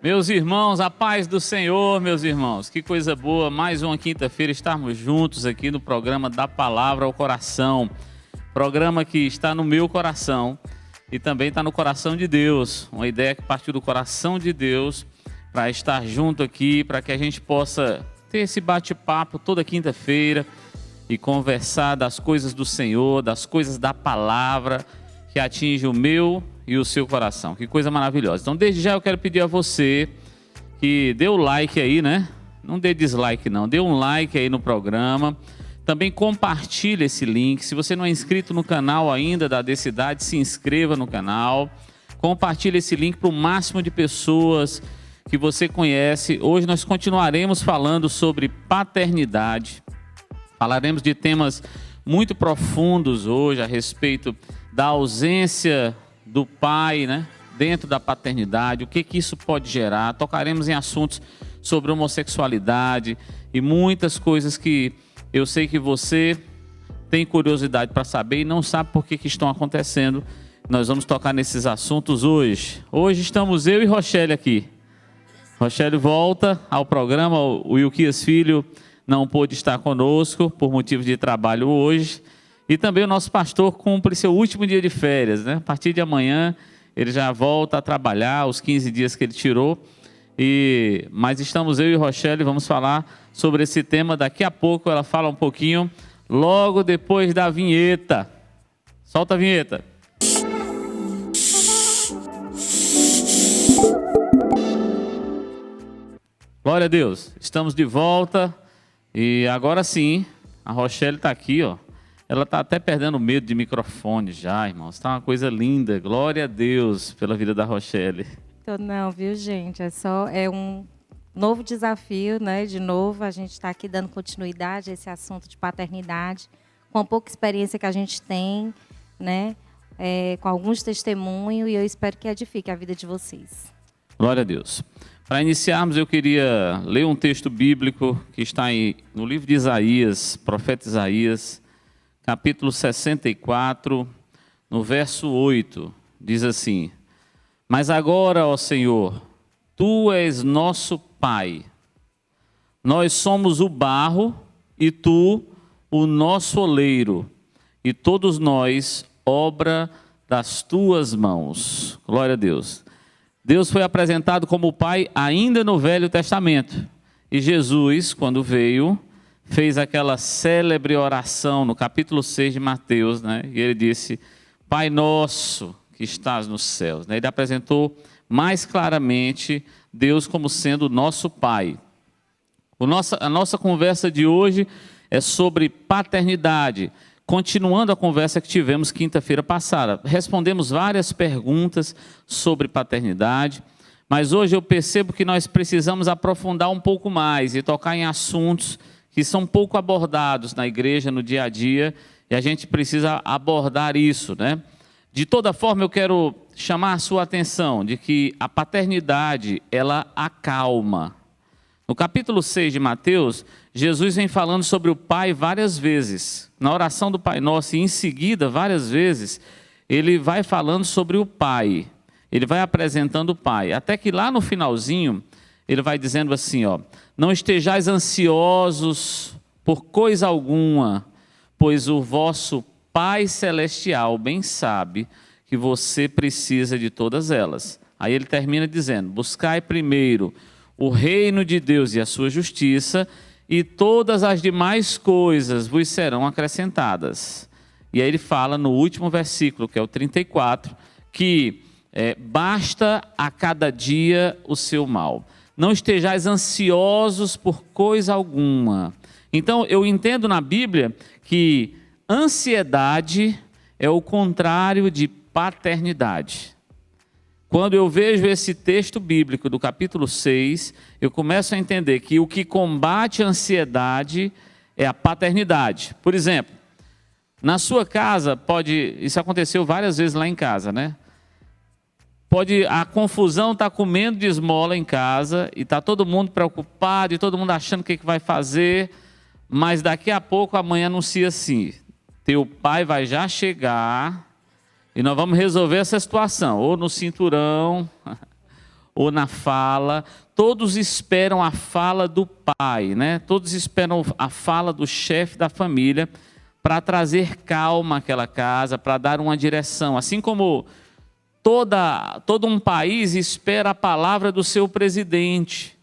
Meus irmãos, a paz do Senhor, meus irmãos. Que coisa boa, mais uma quinta-feira estarmos juntos aqui no programa da Palavra ao Coração. Programa que está no meu coração e também está no coração de Deus. Uma ideia que partiu do coração de Deus para estar junto aqui, para que a gente possa ter esse bate-papo toda quinta-feira e conversar das coisas do Senhor, das coisas da Palavra que atinge o meu e o seu coração. Que coisa maravilhosa. Então, desde já eu quero pedir a você que dê o like aí, né? Não dê dislike não, dê um like aí no programa. Também compartilhe esse link. Se você não é inscrito no canal ainda da AD Cidade, se inscreva no canal. Compartilhe esse link para o máximo de pessoas que você conhece. Hoje nós continuaremos falando sobre paternidade. Falaremos de temas muito profundos hoje a respeito da ausência do pai, né, dentro da paternidade, o que isso pode gerar. Tocaremos em assuntos sobre homossexualidade e muitas coisas que eu sei que você tem curiosidade para saber e não sabe por que estão acontecendo. Nós vamos tocar nesses assuntos hoje. Hoje estamos eu e Rochelle aqui. Rochelle volta ao programa, o Wilquias Filho não pôde estar conosco por motivo de trabalho hoje. E também o nosso pastor cumpre seu último dia de férias, né? A partir de amanhã ele já volta a trabalhar, os 15 dias que ele tirou. Mas estamos eu e Rochelle, vamos falar sobre esse tema. Daqui a pouco ela fala um pouquinho, logo depois da vinheta. Solta a vinheta. Glória a Deus, estamos de volta. E agora sim, a Rochelle está aqui, ó. Ela está até perdendo medo de microfone já, irmãos. Está uma coisa linda. Glória a Deus pela vida da Rochelle. Então, não, viu, gente? É um novo desafio, né? De novo, a gente está aqui dando continuidade a esse assunto de paternidade, com a pouca experiência que a gente tem, né? Com alguns testemunhos, e eu espero que edifique a vida de vocês. Glória a Deus. Para iniciarmos, eu queria ler um texto bíblico que está no livro de Isaías, profeta Isaías, capítulo 64, no verso 8, diz assim: Mas agora, ó Senhor, Tu és nosso Pai. Nós somos o barro e Tu o nosso oleiro, e todos nós obra das Tuas mãos. Glória a Deus. Deus foi apresentado como Pai ainda no Velho Testamento. E Jesus, quando veio, fez aquela célebre oração no capítulo 6 de Mateus, né? E ele disse: Pai nosso que estás nos céus. Ele apresentou mais claramente Deus como sendo nosso Pai. A nossa conversa de hoje é sobre paternidade. Continuando a conversa que tivemos quinta-feira passada, respondemos várias perguntas sobre paternidade, mas hoje eu percebo que nós precisamos aprofundar um pouco mais e tocar em assuntos que são pouco abordados na igreja, no dia a dia, e a gente precisa abordar isso, né? De toda forma, eu quero chamar a sua atenção de que a paternidade, ela acalma. No capítulo 6 de Mateus, Jesus vem falando sobre o Pai várias vezes. Na oração do Pai Nosso, e em seguida, várias vezes, ele vai falando sobre o Pai. Ele vai apresentando o Pai. Até que lá no finalzinho, ele vai dizendo assim, ó: Não estejais ansiosos por coisa alguma, pois o vosso Pai Celestial bem sabe que você precisa de todas elas. Aí ele termina dizendo: Buscai primeiro o reino de Deus e a sua justiça, e todas as demais coisas vos serão acrescentadas. E aí ele fala no último versículo, que é o 34, que basta a cada dia o seu mal. Não estejais ansiosos por coisa alguma. Então, eu entendo na Bíblia que ansiedade é o contrário de paternidade. Quando eu vejo esse texto bíblico do capítulo 6, eu começo a entender que o que combate a ansiedade é a paternidade. Por exemplo, na sua casa isso aconteceu várias vezes lá em casa, né? A confusão está comendo de esmola em casa e está todo mundo preocupado e todo mundo achando o que vai fazer, mas daqui a pouco amanhã anuncia assim: teu pai vai já chegar e nós vamos resolver essa situação, ou no cinturão, ou na fala, todos esperam a fala do pai, né? Todos esperam a fala do chefe da família para trazer calma àquela casa, para dar uma direção. Assim como todo um país espera a palavra do seu presidente,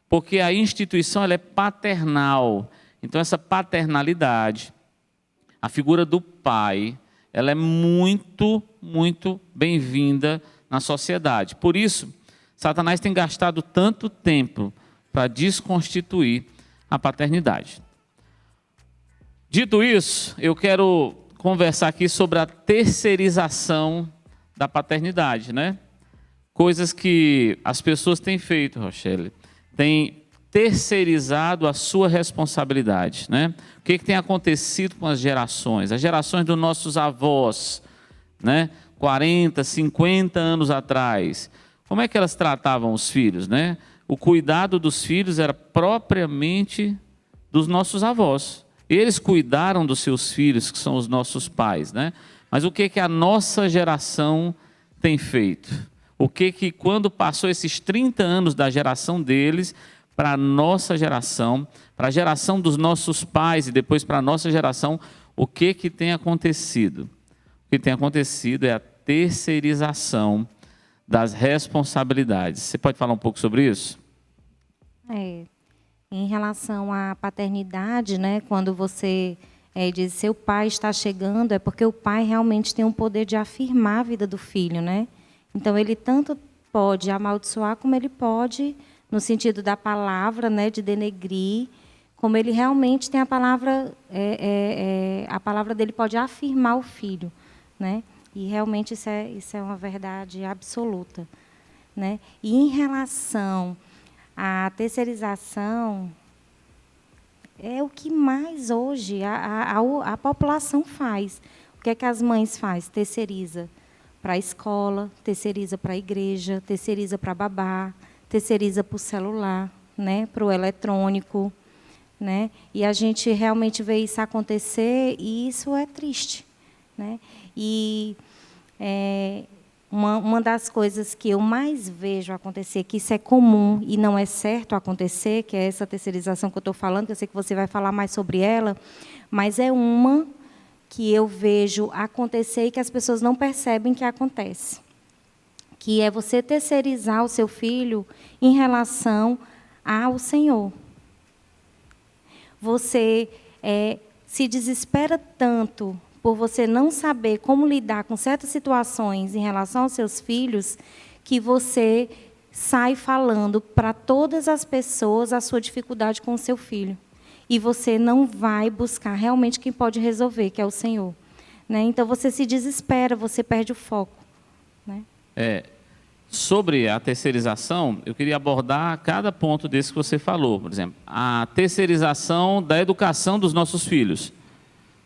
porque a instituição ela é paternal. Então essa paternalidade, a figura do pai, ela é muito, muito bem-vinda na sociedade. Por isso, Satanás tem gastado tanto tempo para desconstituir a paternidade. Dito isso, eu quero conversar aqui sobre a terceirização da paternidade, né? Coisas que as pessoas têm feito, Rochelle, têm terceirizado a sua responsabilidade, né? O que tem acontecido com as gerações? As gerações dos nossos avós, né? 40, 50 anos atrás. Como é que elas tratavam os filhos, né? O cuidado dos filhos era propriamente dos nossos avós. Eles cuidaram dos seus filhos, que são os nossos pais, né? Mas o que a nossa geração tem feito? O que quando passou esses 30 anos da geração deles para a nossa geração, para a geração dos nossos pais e depois para a nossa geração, o que tem acontecido? O que tem acontecido é a terceirização das responsabilidades. Você pode falar um pouco sobre isso? Em relação à paternidade, né, quando você diz seu pai está chegando, é porque o pai realmente tem um poder de afirmar a vida do filho, né? Então ele tanto pode amaldiçoar como ele pode, no sentido da palavra, né, de denegrir, como ele realmente tem a palavra dele pode afirmar o filho, né? E realmente isso é uma verdade absoluta, né? E em relação à terceirização, é o que mais hoje a população faz. O que é que as mães fazem? Terceiriza para a escola, terceiriza para a igreja, terceiriza para babá, terceiriza para o celular, né? Para o eletrônico, né? E a gente realmente vê isso acontecer e isso é triste, né? E uma das coisas que eu mais vejo acontecer, que isso é comum e não é certo acontecer, que é essa terceirização que eu estou falando, que eu sei que você vai falar mais sobre ela, mas é uma que eu vejo acontecer e que as pessoas não percebem que acontece, que é você terceirizar o seu filho em relação ao Senhor. Você se desespera tanto por você não saber como lidar com certas situações em relação aos seus filhos, que você sai falando para todas as pessoas a sua dificuldade com o seu filho. E você não vai buscar realmente quem pode resolver, que é o Senhor, né? Então, você se desespera, você perde o foco, né? Sobre a terceirização, eu queria abordar cada ponto desse que você falou. Por exemplo, a terceirização da educação dos nossos filhos.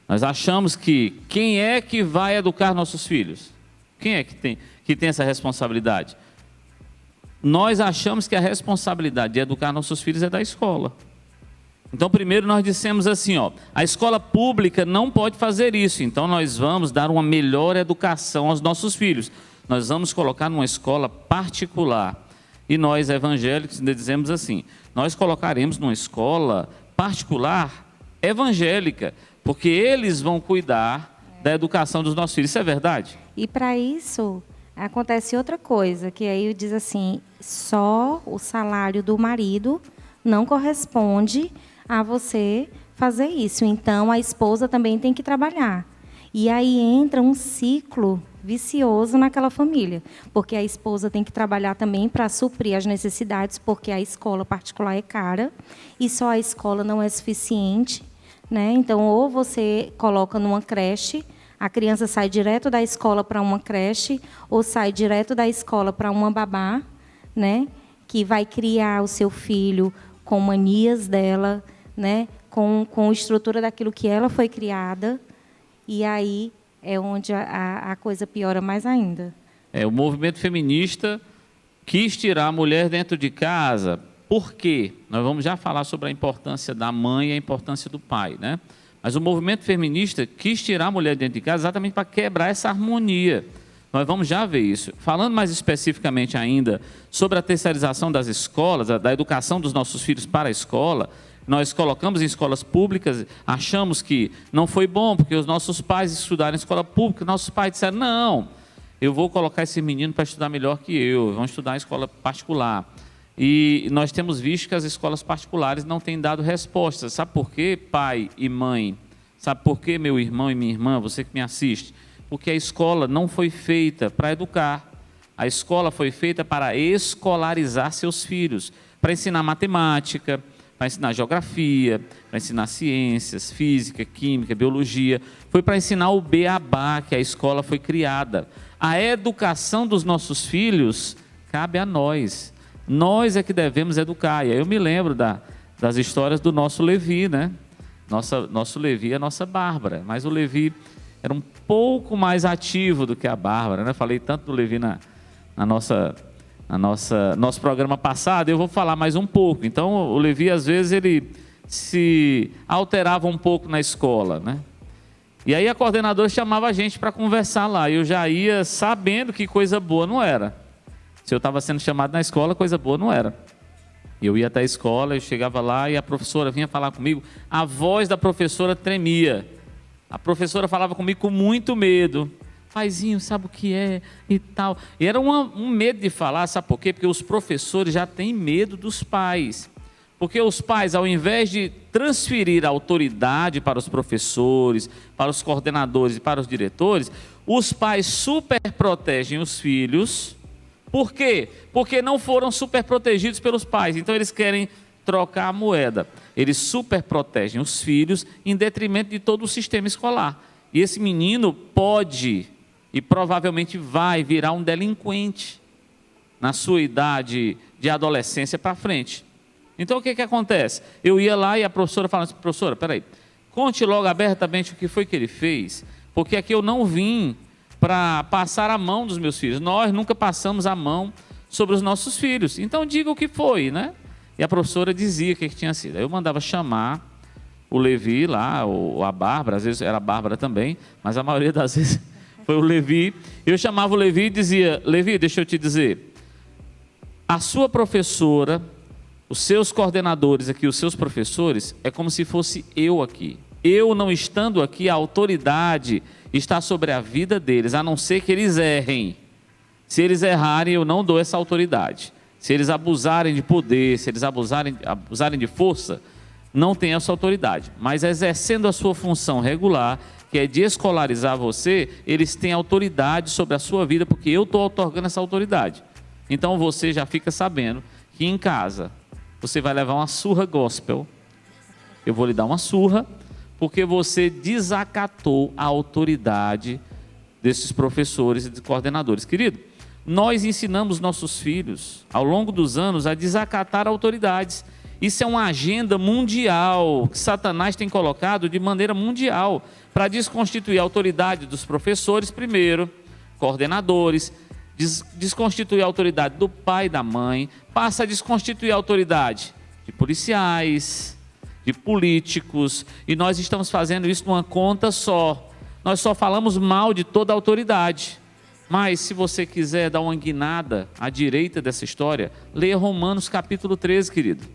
Nós achamos que quem é que vai educar nossos filhos? Quem é que tem essa responsabilidade? Nós achamos que a responsabilidade de educar nossos filhos é da escola. Então, primeiro nós dissemos assim, a escola pública não pode fazer isso, então nós vamos dar uma melhor educação aos nossos filhos. Nós vamos colocar numa escola particular. E nós, evangélicos, dizemos assim, nós colocaremos numa escola particular evangélica, porque eles vão cuidar da educação dos nossos filhos. Isso é verdade? E para isso, acontece outra coisa, que aí diz assim, só o salário do marido não corresponde a você fazer isso. Então, a esposa também tem que trabalhar. E aí entra um ciclo vicioso naquela família, porque a esposa tem que trabalhar também para suprir as necessidades, porque a escola particular é cara, e só a escola não é suficiente, né? Então, ou você coloca numa creche, a criança sai direto da escola para uma creche, ou sai direto da escola para uma babá, né? Que vai criar o seu filho com manias dela, né? Com a estrutura daquilo que ela foi criada, e aí é onde a coisa piora mais ainda. O movimento feminista quis tirar a mulher dentro de casa. Por quê? Nós vamos já falar sobre a importância da mãe e a importância do pai, né? Mas o movimento feminista quis tirar a mulher dentro de casa exatamente para quebrar essa harmonia. Nós vamos já ver isso. Falando mais especificamente ainda sobre a terceirização das escolas, da educação dos nossos filhos para a escola, nós colocamos em escolas públicas, achamos que não foi bom, porque os nossos pais estudaram em escola pública, nossos pais disseram, não, eu vou colocar esse menino para estudar melhor que eu, vão estudar em escola particular. E nós temos visto que as escolas particulares não têm dado respostas. Sabe por quê, pai e mãe? Sabe por quê, meu irmão e minha irmã, você que me assiste? Porque a escola não foi feita para educar. A escola foi feita para escolarizar seus filhos, para ensinar matemática, para ensinar geografia, para ensinar ciências, física, química, biologia. Foi para ensinar o beabá que a escola foi criada. A educação dos nossos filhos cabe a nós. Nós é que devemos educar. E aí eu me lembro das histórias do nosso Levi, né? Nosso Levi é a nossa Bárbara, mas o Levi era um pouco mais ativo do que a Bárbara, né? Falei tanto do Levi nosso programa passado, eu vou falar mais um pouco. Então, o Levi, às vezes, ele se alterava um pouco na escola, né? E aí a coordenadora chamava a gente para conversar lá. Eu já ia sabendo que coisa boa não era. Se eu estava sendo chamado na escola, coisa boa não era. Eu ia até a escola, eu chegava lá e a professora vinha falar comigo. A voz da professora tremia. A professora falava comigo com muito medo. Paizinho, sabe o que é e tal. E era um medo de falar, sabe por quê? Porque os professores já têm medo dos pais. Porque os pais, ao invés de transferir a autoridade para os professores, para os coordenadores e para os diretores, os pais superprotegem os filhos. Por quê? Porque não foram superprotegidos pelos pais. Então eles querem trocar a moeda. Eles superprotegem os filhos em detrimento de todo o sistema escolar. E esse menino pode e provavelmente vai virar um delinquente na sua idade de adolescência para frente. Então o que acontece? Eu ia lá e a professora falava assim, professora, peraí, conte logo abertamente o que foi que ele fez, porque aqui eu não vim para passar a mão dos meus filhos. Nós nunca passamos a mão sobre os nossos filhos. Então diga o que foi, né? E a professora dizia o que tinha sido. Aí eu mandava chamar o Levi lá, ou a Bárbara, às vezes era a Bárbara também, mas a maioria das vezes foi o Levi. Eu chamava o Levi e dizia, Levi, deixa eu te dizer, a sua professora, os seus coordenadores aqui, os seus professores, é como se fosse eu aqui. Eu não estando aqui, a autoridade está sobre a vida deles, a não ser que eles errem. Se eles errarem, eu não dou essa autoridade. Se eles abusarem de poder, se eles abusarem de força, não tem essa autoridade. Mas exercendo a sua função regular, que é de escolarizar você, eles têm autoridade sobre a sua vida, porque eu estou outorgando essa autoridade. Então você já fica sabendo que em casa você vai levar uma surra gospel. Eu vou lhe dar uma surra, porque você desacatou a autoridade desses professores e de coordenadores. Querido, nós ensinamos nossos filhos, ao longo dos anos, a desacatar autoridades. Isso é uma agenda mundial que Satanás tem colocado de maneira mundial para desconstituir a autoridade dos professores primeiro, coordenadores, desconstituir a autoridade do pai e da mãe, passa a desconstituir a autoridade de policiais, de políticos, e nós estamos fazendo isso numa conta só. Nós só falamos mal de toda a autoridade. Mas se você quiser dar uma guinada à direita dessa história, leia Romanos capítulo 13, querido.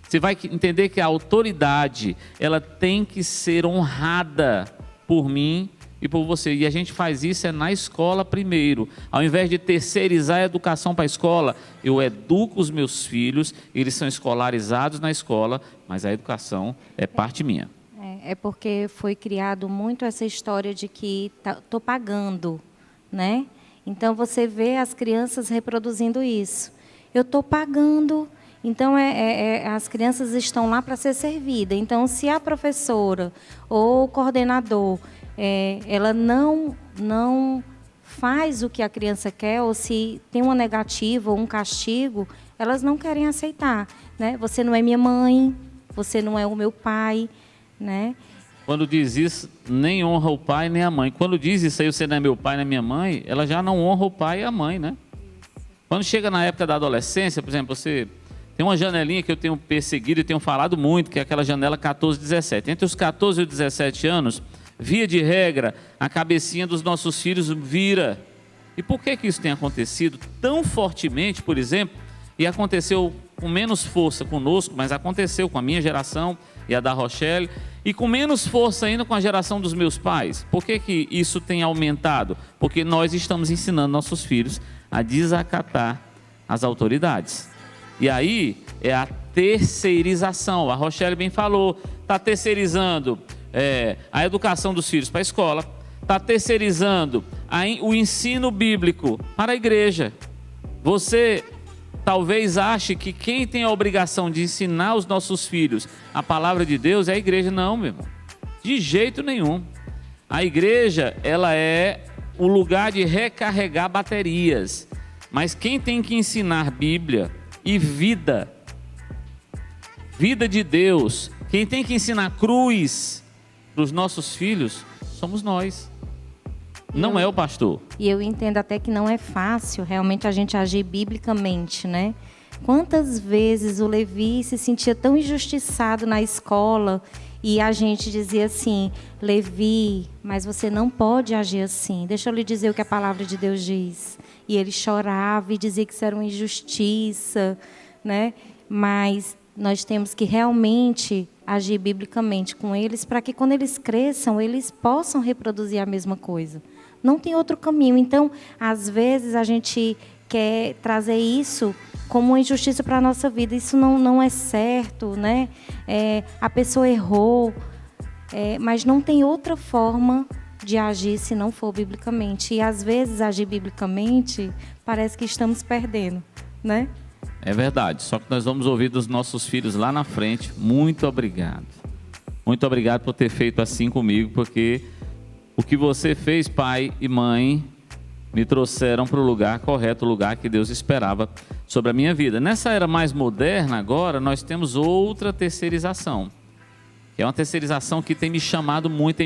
Você vai entender que a autoridade, ela tem que ser honrada por mim e por você. E a gente faz isso na escola primeiro. Ao invés de terceirizar a educação para a escola, eu educo os meus filhos, eles são escolarizados na escola, mas a educação é parte minha. É porque foi criado muito essa história de que estou pagando, né? Então você vê as crianças reproduzindo isso. Eu estou pagando. Então, as crianças estão lá para ser servidas. Então, se a professora ou o coordenador, ela não faz o que a criança quer, ou se tem uma negativa ou um castigo, elas não querem aceitar, né? Você não é minha mãe, você não é o meu pai, né? Quando diz isso, nem honra o pai nem a mãe. Quando diz isso aí, você não é meu pai nem minha mãe, ela já não honra o pai e a mãe, né? Quando chega na época da adolescência, por exemplo, você... Tem uma janelinha que eu tenho perseguido e tenho falado muito, que é aquela janela 14 e 17. Entre os 14 e os 17 anos, Via de regra, a cabecinha dos nossos filhos vira. E por que isso tem acontecido tão fortemente, por exemplo, e aconteceu com menos força conosco, mas aconteceu com a minha geração e a da Rochelle, e com menos força ainda com a geração dos meus pais? Por que isso tem aumentado? Porque nós estamos ensinando nossos filhos a desacatar as autoridades. E aí é a terceirização. A Rochelle bem falou, está terceirizando a educação dos filhos para a escola, está terceirizando o ensino bíblico para a igreja. Você talvez ache que quem tem a obrigação de ensinar os nossos filhos a palavra de Deus é a igreja. Não, meu irmão. De jeito nenhum. A igreja, ela é o lugar de recarregar baterias. Mas quem tem que ensinar Bíblia e vida de Deus, quem tem que ensinar cruz para os nossos filhos, somos nós. Não é o pastor. E eu entendo até que não é fácil realmente a gente agir biblicamente, né? Quantas vezes o Levi se sentia tão injustiçado na escola e a gente dizia assim: Levi, mas você não pode agir assim. Deixa eu lhe dizer o que a palavra de Deus diz. E ele chorava e dizia que isso era uma injustiça, né? Mas nós temos que realmente agir biblicamente com eles para que quando eles cresçam, eles possam reproduzir a mesma coisa. Não tem outro caminho. Então, às vezes, a gente quer trazer isso como uma injustiça para a nossa vida. Isso não é certo, né? A pessoa errou, mas não tem outra forma de agir se não for biblicamente. E, às vezes, agir biblicamente parece que estamos perdendo, né? É verdade. Só que nós vamos ouvir dos nossos filhos lá na frente: muito obrigado. Muito obrigado por ter feito assim comigo, porque o que você fez, pai e mãe, me trouxeram para o lugar correto, o lugar que Deus esperava sobre a minha vida. Nessa era mais moderna agora, nós temos outra terceirização. Que é uma terceirização que tem me chamado muito,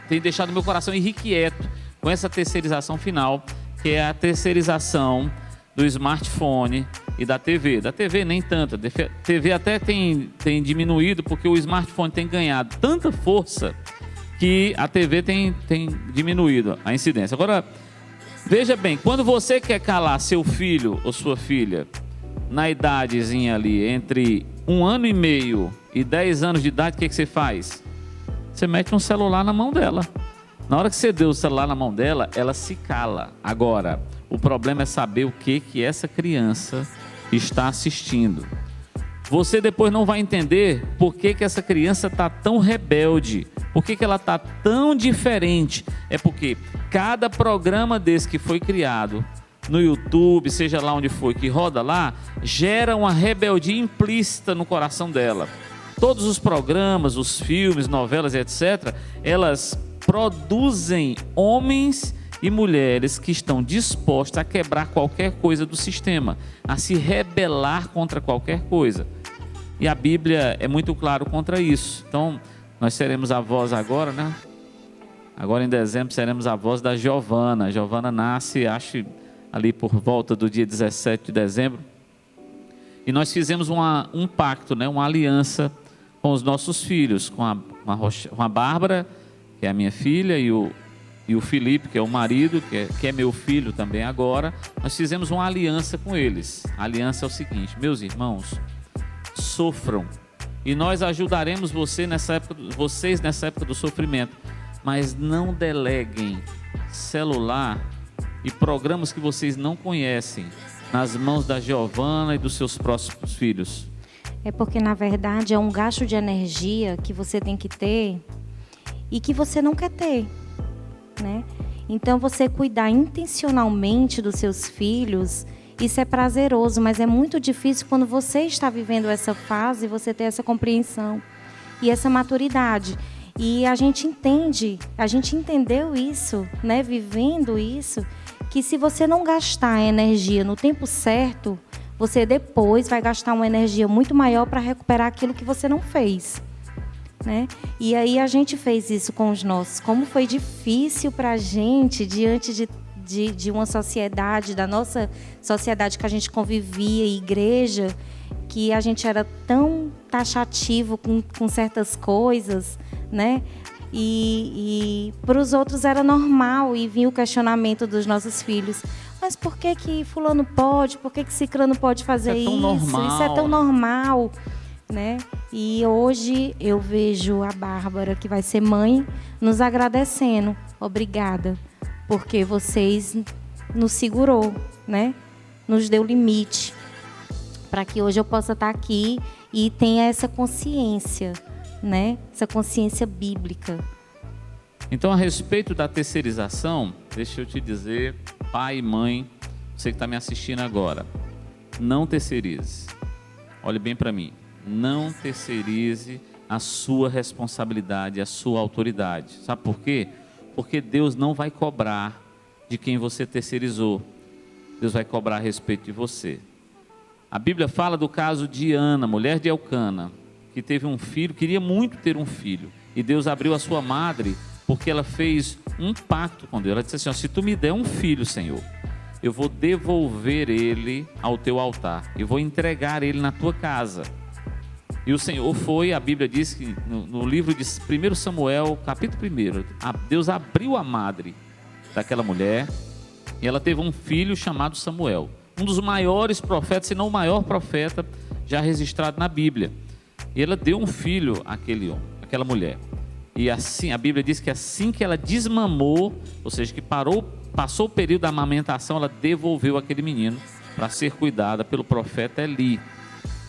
tem deixado meu coração irrequieto com essa terceirização final, que é a terceirização do smartphone e da TV. Da TV nem tanto, a TV até tem diminuído, porque o smartphone tem ganhado tanta força que a TV tem diminuído a incidência. Agora, veja bem, quando você quer calar seu filho ou sua filha na idadezinha ali, entre 1 ano e meio e 10 anos de idade, o que você faz? Você mete um celular na mão dela. Na hora que você deu o celular na mão dela, ela se cala. Agora, o problema é saber o que essa criança está assistindo. Você depois não vai entender por que essa criança está tão rebelde, por que ela está tão diferente. É porque cada programa desse que foi criado no YouTube, seja lá onde for, que roda lá, gera uma rebeldia implícita no coração dela. Todos os programas, os filmes, novelas, etc., elas produzem homens e mulheres que estão dispostos a quebrar qualquer coisa do sistema, a se rebelar contra qualquer coisa. E a Bíblia é muito claro contra isso. Então, nós seremos avós agora, né? Agora em dezembro seremos avós da Giovana. A Giovana nasce, acho, ali por volta do dia 17 de dezembro. E nós fizemos um pacto, né? Uma aliança com os nossos filhos, com a Bárbara, que é a minha filha, e o Felipe, que é o marido, que é meu filho também agora. Nós fizemos uma aliança com eles. A aliança é o seguinte: meus irmãos, sofram, e nós ajudaremos vocês nessa época do sofrimento, mas não deleguem celular e programas que vocês não conhecem nas mãos da Giovana e dos seus próximos filhos. É porque, na verdade, é um gasto de energia que você tem que ter e que você não quer ter, né? Então, você cuidar intencionalmente dos seus filhos, isso é prazeroso, mas é muito difícil quando você está vivendo essa fase, você ter essa compreensão e essa maturidade. E a gente entendeu isso, né, vivendo isso, que se você não gastar a energia no tempo certo, você depois vai gastar uma energia muito maior para recuperar aquilo que você não fez, né? E aí a gente fez isso com os nossos. Como foi difícil para a gente, diante de uma sociedade, da nossa sociedade que a gente convivia, igreja, que a gente era tão taxativo com certas coisas, né? E para os outros era normal, e vinha o questionamento dos nossos filhos. Mas por que fulano pode? Por que ciclano pode fazer isso? Isso é tão normal, né? E hoje eu vejo a Bárbara, que vai ser mãe, nos agradecendo. Obrigada, porque vocês nos segurou, né? Nos deu limite, para que hoje eu possa estar aqui e tenha essa consciência, né? Essa consciência bíblica. Então, a respeito da terceirização, deixa eu te dizer, pai e mãe, você que está me assistindo agora, não terceirize. Olhe bem para mim. Não terceirize a sua responsabilidade, a sua autoridade. Sabe por quê? Porque Deus não vai cobrar de quem você terceirizou. Deus vai cobrar a respeito de você. A Bíblia fala do caso de Ana, mulher de Elcana, que teve um filho, queria muito ter um filho. E Deus abriu a sua madre, porque ela fez um pacto com Deus. Ela disse assim, se tu me der um filho, Senhor, eu vou devolver ele ao teu altar. Eu vou entregar ele na tua casa. E o Senhor foi, a Bíblia diz que no livro de 1 Samuel, capítulo 1, Deus abriu a madre daquela mulher e ela teve um filho chamado Samuel. Um dos maiores profetas, se não o maior profeta já registrado na Bíblia. E ela deu um filho àquela mulher. E assim, a Bíblia diz que assim que ela desmamou, ou seja, que passou o período da amamentação, ela devolveu aquele menino para ser cuidada pelo profeta Eli.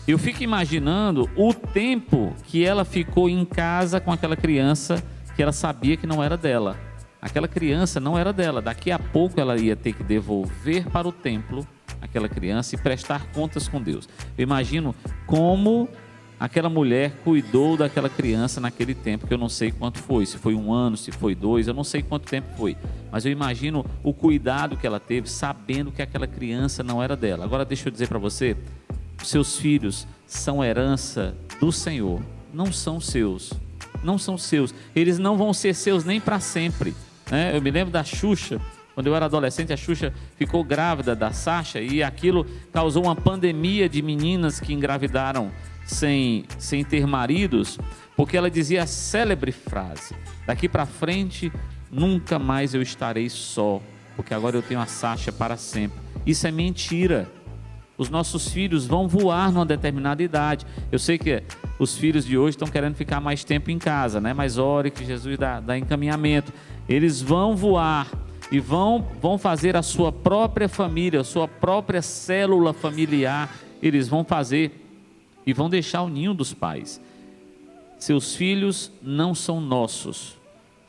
Eu fico imaginando o tempo que ela ficou em casa com aquela criança que ela sabia que não era dela. Aquela criança não era dela. Daqui a pouco ela ia ter que devolver para o templo aquela criança e prestar contas com Deus. Eu imagino como aquela mulher cuidou daquela criança naquele tempo, que eu não sei quanto foi, se foi 1 ano, se foi 2, eu não sei quanto tempo foi. Mas eu imagino o cuidado que ela teve, sabendo que aquela criança não era dela. Agora deixa eu dizer para você, seus filhos são herança do Senhor, não são seus. Não são seus, eles não vão ser seus nem para sempre, né? Eu me lembro da Xuxa, quando eu era adolescente, a Xuxa ficou grávida da Sasha e aquilo causou uma pandemia de meninas que engravidaram sem ter maridos, porque ela dizia a célebre frase, daqui para frente nunca mais eu estarei só, porque agora eu tenho a Sasha para sempre. Isso é mentira. Os nossos filhos vão voar numa determinada idade. Eu sei que os filhos de hoje estão querendo ficar mais tempo em casa, né? Mas ore que Jesus dá encaminhamento. Eles vão voar e vão fazer a sua própria família, a sua própria célula familiar. Eles vão fazer e vão deixar o ninho dos pais. Seus filhos não são nossos,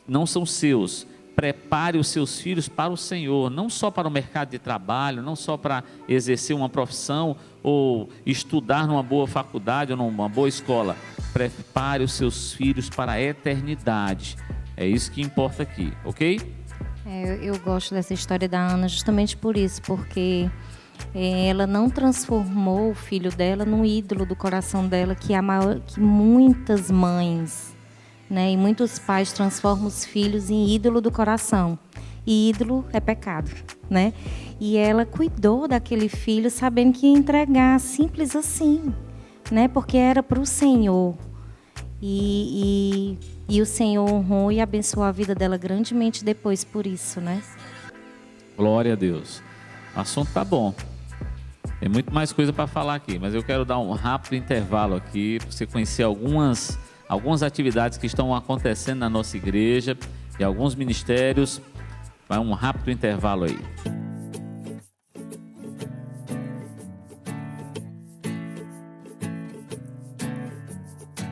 não são seus. Prepare os seus filhos para o Senhor, não só para o mercado de trabalho, não só para exercer uma profissão ou estudar numa boa faculdade ou numa boa escola. Prepare os seus filhos para a eternidade. É isso que importa aqui, ok? Eu gosto dessa história da Ana justamente por isso, porque ela não transformou o filho dela num ídolo do coração dela, que muitas mães, né, e muitos pais transformam os filhos em ídolo do coração. E ídolo é pecado, né? E ela cuidou daquele filho sabendo que ia entregar, simples assim, né? Porque era para o Senhor. E o Senhor honrou e abençoou a vida dela grandemente depois por isso, né? Glória a Deus. O assunto tá bom. Tem muito mais coisa para falar aqui, mas eu quero dar um rápido intervalo aqui para você conhecer algumas atividades que estão acontecendo na nossa igreja e alguns ministérios. Vai um rápido intervalo aí.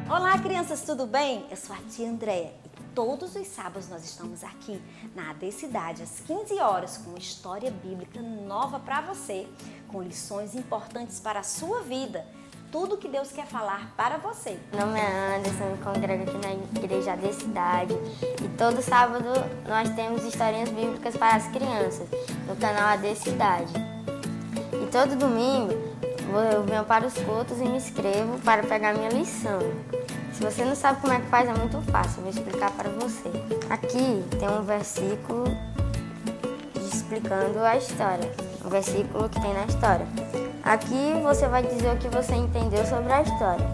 Olá, crianças, tudo bem? Eu sou a tia Andréia e todos os sábados nós estamos aqui na AD Cidade às 15 horas com história bíblica nova para você, com lições importantes para a sua vida. Tudo que Deus quer falar para você. Meu nome é Anderson, eu me congrego aqui na igreja da cidade e todo sábado nós temos historinhas bíblicas para as crianças no canal AD Cidade. E todo domingo eu venho para os cultos e me inscrevo para pegar minha lição. Se você não sabe como é que faz, é muito fácil, eu vou explicar para você. Aqui tem um versículo explicando a história, um versículo que tem na história. Aqui você vai dizer o que você entendeu sobre a história.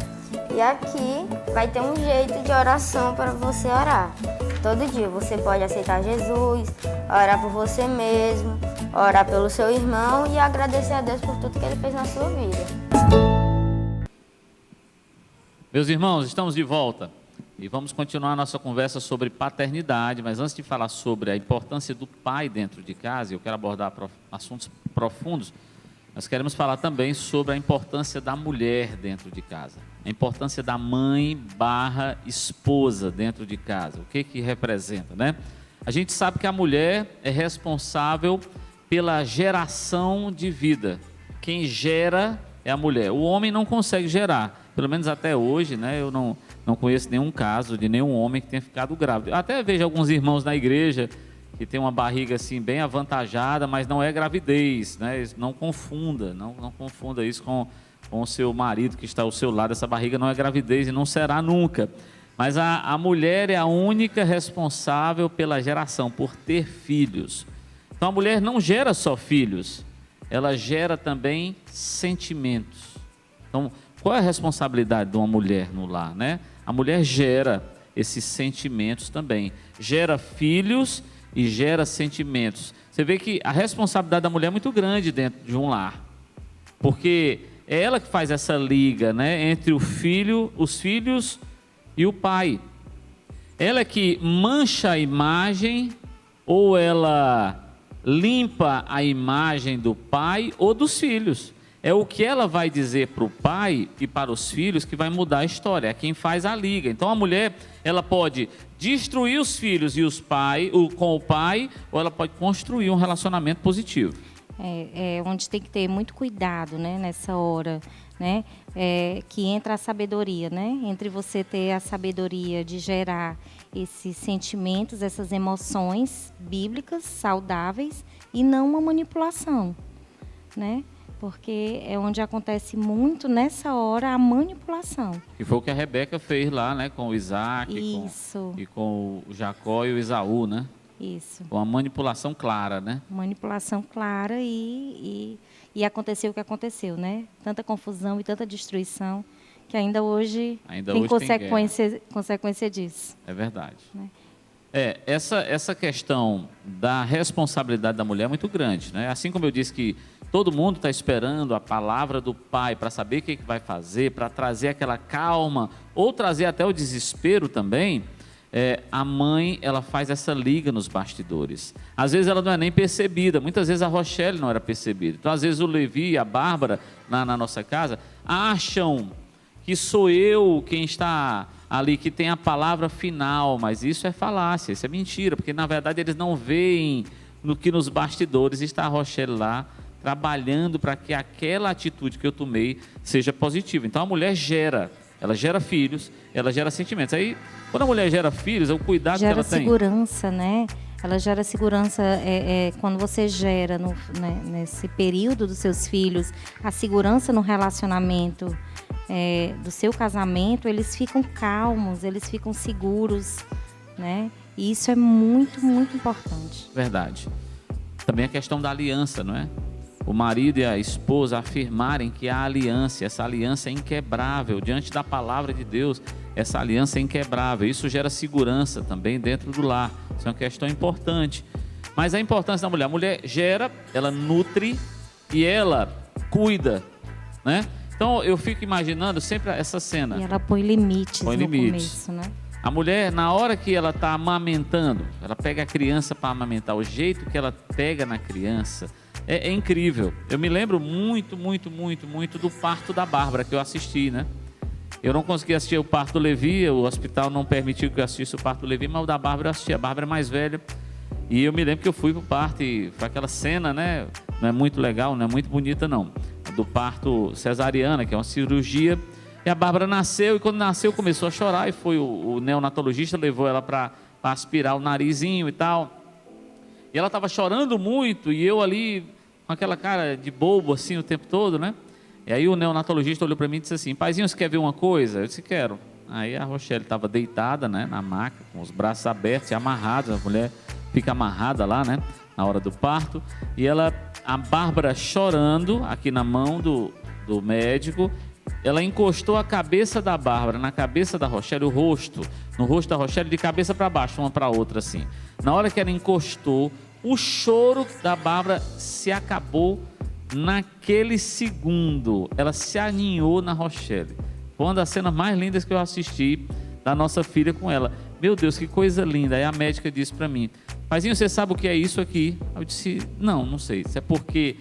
E aqui vai ter um jeito de oração para você orar. todo dia. Você pode aceitar Jesus, orar por você mesmo, orar pelo seu irmão e agradecer a Deus por tudo que Ele fez na sua vida. Meus irmãos, estamos de volta e vamos continuar a nossa conversa sobre paternidade, mas antes de falar sobre a importância do pai dentro de casa, eu quero abordar assuntos profundos, nós queremos falar também sobre a importância da mulher dentro de casa, a importância da mãe / esposa dentro de casa, o que representa, né? A gente sabe que a mulher é responsável pela geração de vida, quem gera é a mulher, o homem não consegue gerar, pelo menos até hoje, né? Eu não conheço nenhum caso de nenhum homem que tenha ficado grávido. Até vejo alguns irmãos na igreja que tem uma barriga assim bem avantajada, mas não é gravidez, né? Não confunda, não confunda isso com o seu marido que está ao seu lado. Essa barriga não é gravidez e não será nunca. Mas a mulher é a única responsável pela geração, por ter filhos. Então a mulher não gera só filhos, ela gera também sentimentos. Então, qual é a responsabilidade de uma mulher no lar, né? A mulher gera esses sentimentos também, gera filhos e gera sentimentos. Você vê que a responsabilidade da mulher é muito grande dentro de um lar, porque é ela que faz essa liga, né, entre os filhos e o pai. Ela é que mancha a imagem, ou ela limpa a imagem do pai ou dos filhos. É o que ela vai dizer para o pai e para os filhos que vai mudar a história, é quem faz a liga. Então a mulher, ela pode destruir os filhos e com o pai, ou ela pode construir um relacionamento positivo. Onde tem que ter muito cuidado, né, nessa hora, né, que entra a sabedoria, né, entre você ter a sabedoria de gerar esses sentimentos, essas emoções bíblicas, saudáveis, e não uma manipulação, né? Porque é onde acontece muito nessa hora a manipulação. E foi o que a Rebeca fez lá, né, com o Isaac, com o Jacó e o Esaú, né? Isso. Com a manipulação clara, né? Manipulação clara e aconteceu o que aconteceu, né? Tanta confusão e tanta destruição que ainda hoje tem consequência disso. É verdade. Né? Essa questão da responsabilidade da mulher é muito grande, né? Assim como eu disse que todo mundo está esperando a palavra do pai para saber o que vai fazer, para trazer aquela calma, ou trazer até o desespero também, a mãe, ela faz essa liga nos bastidores. Às vezes ela não é nem percebida, muitas vezes a Rochelle não era percebida. Então às vezes o Levi e a Bárbara, na nossa casa, acham que sou eu quem está ali, que tem a palavra final, mas isso é falácia, isso é mentira, porque na verdade eles não veem no que nos bastidores está a Rochelle lá, trabalhando para que aquela atitude que eu tomei seja positiva. Então a mulher ela gera filhos, ela gera sentimentos. Aí, quando a mulher gera filhos, é o cuidado que ela tem. Gera segurança, né? Ela gera segurança quando você gera nesse período dos seus filhos a segurança no relacionamento do seu casamento, eles ficam calmos, eles ficam seguros, né? E isso é muito, muito importante. Verdade. Também a questão da aliança, não é? O marido e a esposa afirmarem que há aliança, essa aliança é inquebrável, diante da palavra de Deus, essa aliança é inquebrável. Isso gera segurança também dentro do lar, isso é uma questão importante. Mas a importância da mulher, a mulher gera, ela nutre e ela cuida, né? Então eu fico imaginando sempre essa cena. E ela põe limites no começo, né? A mulher, na hora que ela está amamentando, ela pega a criança para amamentar, o jeito que ela pega na criança é incrível. Eu me lembro muito, muito, muito, muito do parto da Bárbara, que eu assisti, né? Eu não consegui assistir o parto do Levi, o hospital não permitiu que eu assistisse o parto do Levi, mas o da Bárbara eu assisti. A Bárbara é mais velha. E eu me lembro que eu fui pro parto e foi aquela cena, né? Não é muito legal, não é muito bonita, não. Do parto cesariana, que é uma cirurgia. E a Bárbara nasceu, e quando nasceu começou a chorar, e foi o neonatologista, levou ela para aspirar o narizinho e tal. E ela estava chorando muito, e eu ali com aquela cara de bobo assim o tempo todo, né? E aí o neonatologista olhou para mim e disse assim: paizinho, você quer ver uma coisa? Eu disse: quero. Aí a Rochelle estava deitada, né, na maca, com os braços abertos e amarrados. A mulher fica amarrada lá, né, na hora do parto. E a Bárbara chorando aqui na mão do médico, ela encostou a cabeça da Bárbara na cabeça da Rochelle, no rosto da Rochelle, de cabeça para baixo, uma para outra assim. Na hora que ela encostou, o choro da Bárbara se acabou naquele segundo. Ela se aninhou na Rochelle. Foi uma das cenas mais lindas que eu assisti da nossa filha com ela. Meu Deus, que coisa linda. Aí a médica disse para mim: Paizinho, você sabe o que é isso aqui? Eu disse: não sei. Isso é porque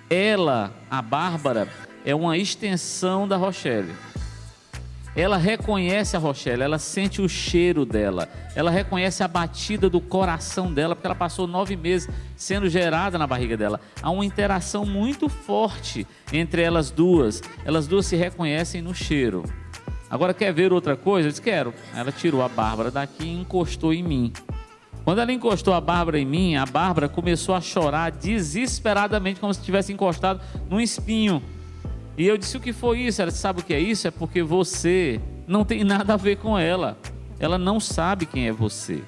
ela, a Bárbara, é uma extensão da Rochelle. Ela reconhece a Rochelle, ela sente o cheiro dela, ela reconhece a batida do coração dela, porque ela passou 9 meses sendo gerada na barriga dela. Há uma interação muito forte entre elas duas se reconhecem no cheiro. Agora, quer ver outra coisa? Eu disse: quero. Ela tirou a Bárbara daqui e encostou em mim. Quando ela encostou a Bárbara em mim, a Bárbara começou a chorar desesperadamente, como se tivesse encostado num espinho. E eu disse: o que foi isso? Ela disse: sabe o que é isso? É porque você não tem nada a ver com ela. Ela não sabe quem é você.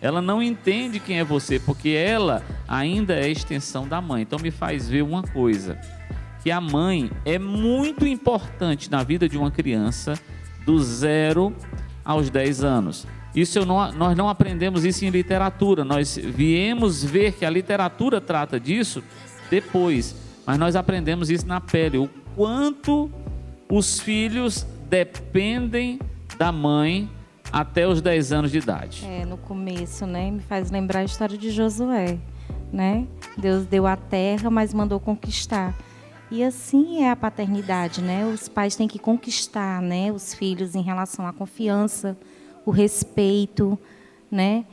Ela não entende quem é você, porque ela ainda é extensão da mãe. Então me faz ver uma coisa, que a mãe é muito importante na vida de uma criança do 0 aos 10 anos. Nós não aprendemos isso em literatura. Nós viemos ver que a literatura trata disso depois, mas nós aprendemos isso na pele. O quanto os filhos dependem da mãe até os 10 anos de idade. No começo, né? Me faz lembrar a história de Josué, né? Deus deu a terra, mas mandou conquistar. E assim é a paternidade, né? Os pais têm que conquistar, né, os filhos em relação à confiança, o respeito, né?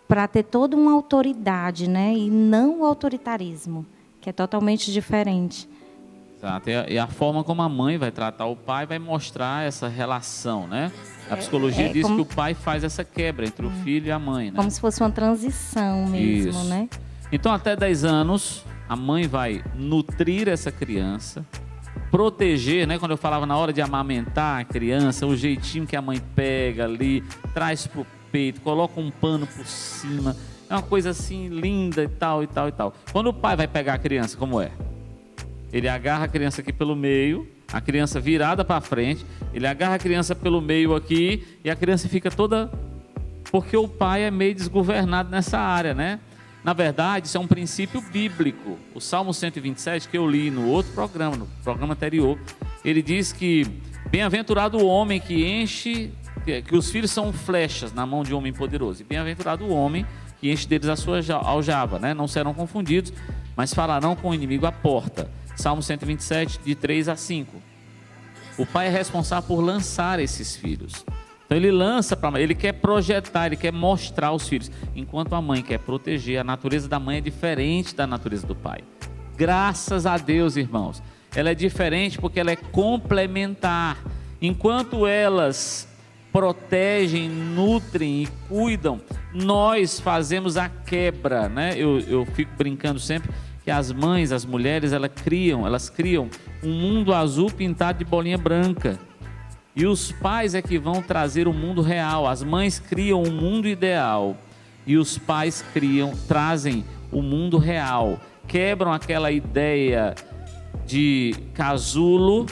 Para ter toda uma autoridade, né? E não o autoritarismo, que é totalmente diferente. Exato. E a forma como a mãe vai tratar o pai vai mostrar essa relação, né? A psicologia diz que o pai faz essa quebra entre o filho e a mãe, né? Como se fosse uma transição mesmo, isso, né? Então, até 10 anos, a mãe vai nutrir essa criança, proteger, né? Quando eu falava na hora de amamentar a criança, o jeitinho que a mãe pega ali, traz pro peito, coloca um pano por cima, é uma coisa assim linda e tal, e tal, e tal. Quando o pai vai pegar a criança, como é? Ele agarra a criança aqui pelo meio, a criança virada para frente, ele agarra a criança pelo meio aqui e a criança fica toda... Porque o pai é meio desgovernado nessa área, né? Na verdade, isso é um princípio bíblico. O Salmo 127, que eu li no outro programa, no programa anterior, ele diz que bem-aventurado o homem que enche, que os filhos são flechas na mão de um homem poderoso. E bem-aventurado o homem que enche deles a sua aljava, né? Não serão confundidos, mas falarão com o inimigo à porta. Salmo 127, de 3 a 5. O pai é responsável por lançar esses filhos. Então ele lança para, ele quer projetar, ele quer mostrar aos filhos, enquanto a mãe quer proteger. A natureza da mãe é diferente da natureza do pai. Graças a Deus, irmãos. Ela é diferente porque ela é complementar. Enquanto elas protegem, nutrem e cuidam, nós fazemos a quebra, né? Eu fico brincando sempre que as mães, as mulheres, elas criam um mundo azul pintado de bolinha branca. E os pais é que vão trazer o mundo real. As mães criam um mundo ideal e os pais trazem o mundo real. Quebram aquela ideia de casulo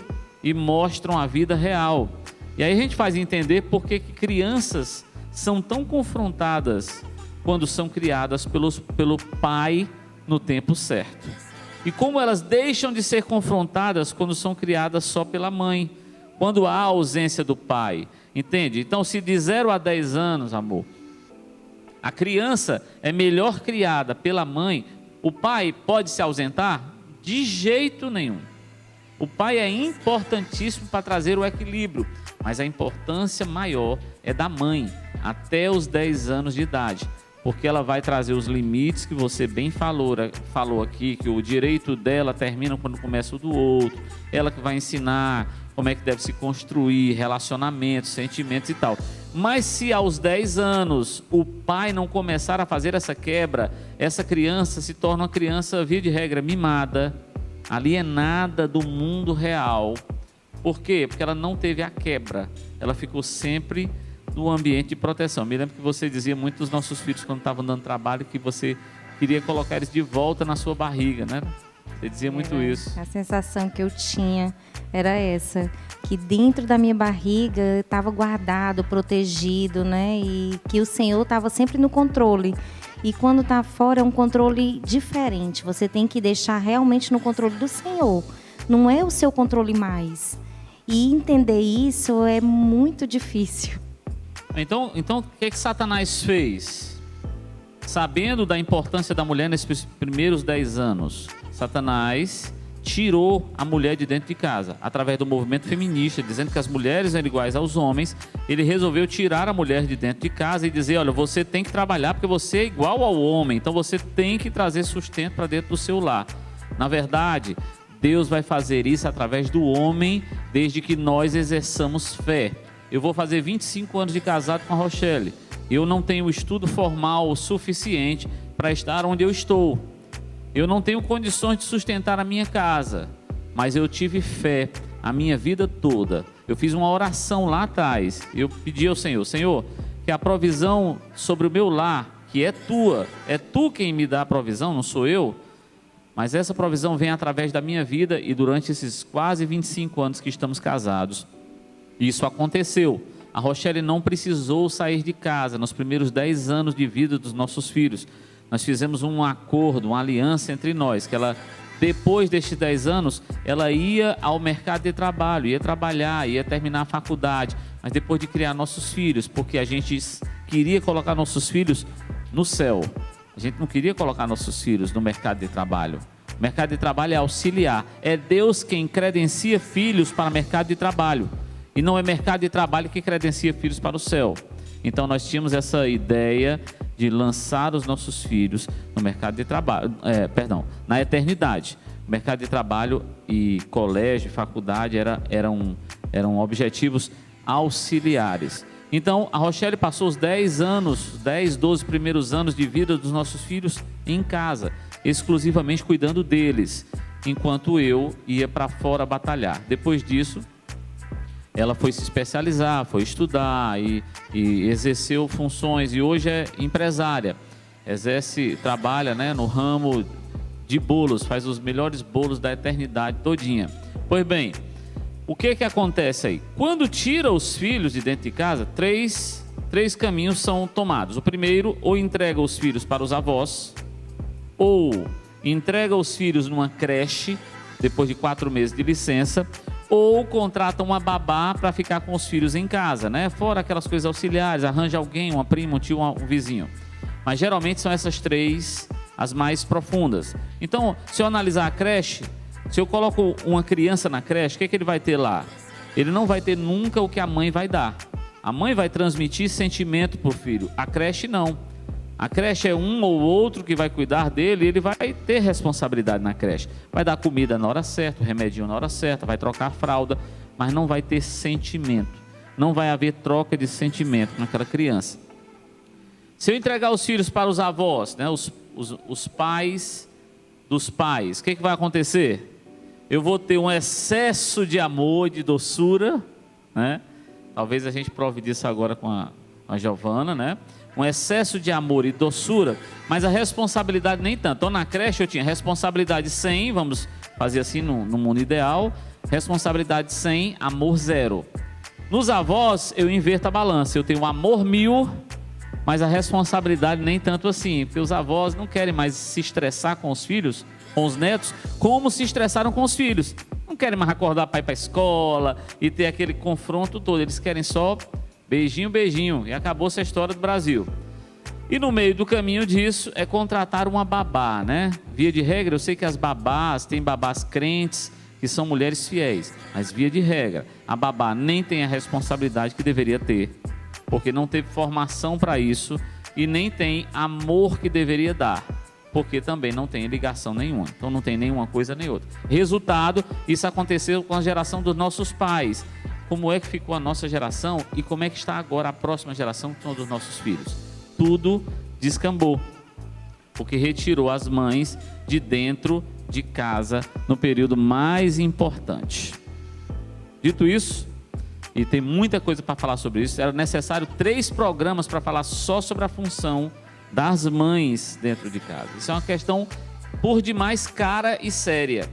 e mostram a vida real. E aí a gente faz entender por que crianças são tão confrontadas quando são criadas pelo pai no tempo certo. E como elas deixam de ser confrontadas quando são criadas só pela mãe, quando há a ausência do pai, entende? Então, se de 0 a 10 anos, amor, a criança é melhor criada pela mãe, o pai pode se ausentar? De jeito nenhum. O pai é importantíssimo para trazer o equilíbrio, mas a importância maior é da mãe, até os 10 anos de idade, porque ela vai trazer os limites que você bem falou aqui, que o direito dela termina quando começa o do outro, ela que vai ensinar como é que deve se construir relacionamentos, sentimentos e tal. Mas se aos 10 anos o pai não começar a fazer essa quebra, essa criança se torna uma criança, via de regra, mimada, alienada do mundo real. Por quê? Porque ela não teve a quebra, ela ficou sempre no ambiente de proteção. Me lembro que você dizia muito dos nossos filhos quando estavam dando trabalho, que você queria colocar eles de volta na sua barriga, né? Você dizia muito isso. A sensação que eu tinha era essa, que dentro da minha barriga estava guardado, protegido, né? E que o Senhor estava sempre no controle. E quando está fora é um controle diferente. Você tem que deixar realmente no controle do Senhor. Não é o seu controle mais. E entender isso é muito difícil. Então o que Satanás fez? Sabendo da importância da mulher nesses primeiros 10 anos, Satanás tirou a mulher de dentro de casa, através do movimento feminista, dizendo que as mulheres eram iguais aos homens. Ele resolveu tirar a mulher de dentro de casa e dizer, olha, você tem que trabalhar porque você é igual ao homem, então você tem que trazer sustento para dentro do seu lar. Na verdade, Deus vai fazer isso através do homem, desde que nós exerçamos fé. Eu vou fazer 25 anos de casado com a Rochelle. Eu não tenho estudo formal suficiente para estar onde eu estou. Eu não tenho condições de sustentar a minha casa, mas eu tive fé a minha vida toda. Eu fiz uma oração lá atrás. Eu pedi ao Senhor, Senhor, que a provisão sobre o meu lar, que é tu quem me dá a provisão, não sou eu, mas essa provisão vem através da minha vida. E durante esses quase 25 anos que estamos casados, isso aconteceu. A Rochelle não precisou sair de casa nos primeiros 10 anos de vida dos nossos filhos. Nós fizemos um acordo, uma aliança entre nós, que ela, depois destes 10 anos, ela ia ao mercado de trabalho, ia trabalhar, ia terminar a faculdade, mas depois de criar nossos filhos, porque a gente queria colocar nossos filhos no céu. A gente não queria colocar nossos filhos no mercado de trabalho. O mercado de trabalho é auxiliar. É Deus quem credencia filhos para o mercado de trabalho. E não é mercado de trabalho que credencia filhos para o céu. Então nós tínhamos essa ideia de lançar os nossos filhos no mercado de trabalho, na eternidade. O mercado de trabalho e colégio, faculdade eram objetivos auxiliares. Então a Rochelle passou os 10, 12 primeiros anos de vida dos nossos filhos em casa, exclusivamente cuidando deles, enquanto eu ia para fora batalhar. Depois disso, ela foi se especializar, foi estudar e exerceu funções, e hoje é empresária. Trabalha, né, no ramo de bolos, faz os melhores bolos da eternidade todinha. Pois bem, o que acontece aí? Quando tira os filhos de dentro de casa, três caminhos são tomados. O primeiro, ou entrega os filhos para os avós, ou entrega os filhos numa creche, depois de 4 meses de licença, ou contrata uma babá para ficar com os filhos em casa, né? Fora aquelas coisas auxiliares, arranja alguém, uma prima, um tio, um vizinho. Mas geralmente são essas 3 as mais profundas. Então, se eu analisar a creche, se eu coloco uma criança na creche, o que ele vai ter lá? Ele não vai ter nunca o que a mãe vai dar. A mãe vai transmitir sentimento para o filho. A creche não. A creche é um ou outro que vai cuidar dele, e ele vai ter responsabilidade na creche. Vai dar comida na hora certa, o remedinho na hora certa, vai trocar a fralda, mas não vai ter sentimento. Não vai haver troca de sentimento com aquela criança. Se eu entregar os filhos para os avós, né, os pais dos pais, o que vai acontecer? Eu vou ter um excesso de amor, de doçura, né? Talvez a gente prove disso agora com a Giovana, né? Um excesso de amor e doçura, mas a responsabilidade nem tanto. Então na creche eu tinha responsabilidade 100, vamos fazer assim no mundo ideal, responsabilidade 100, amor 0. Nos avós eu inverto a balança, eu tenho amor 1000, mas a responsabilidade nem tanto assim, porque os avós não querem mais se estressar com os filhos, com os netos, como se estressaram com os filhos. Não querem mais acordar para ir para a escola e ter aquele confronto todo, eles querem só beijinho, beijinho, e acabou-se a história do Brasil. E no meio do caminho disso é contratar uma babá, né? Via de regra, eu sei que as babás, tem babás crentes, que são mulheres fiéis, mas via de regra, a babá nem tem a responsabilidade que deveria ter, porque não teve formação para isso, e nem tem amor que deveria dar, porque também não tem ligação nenhuma. Então não tem nenhuma coisa nem outra. Resultado, isso aconteceu com a geração dos nossos pais. Como é que ficou a nossa geração e como é que está agora a próxima geração, que são dos nossos filhos? Tudo descambou, porque retirou as mães de dentro de casa no período mais importante. Dito isso, e tem muita coisa para falar sobre isso, era necessário 3 programas para falar só sobre a função das mães dentro de casa. Isso é uma questão por demais cara e séria.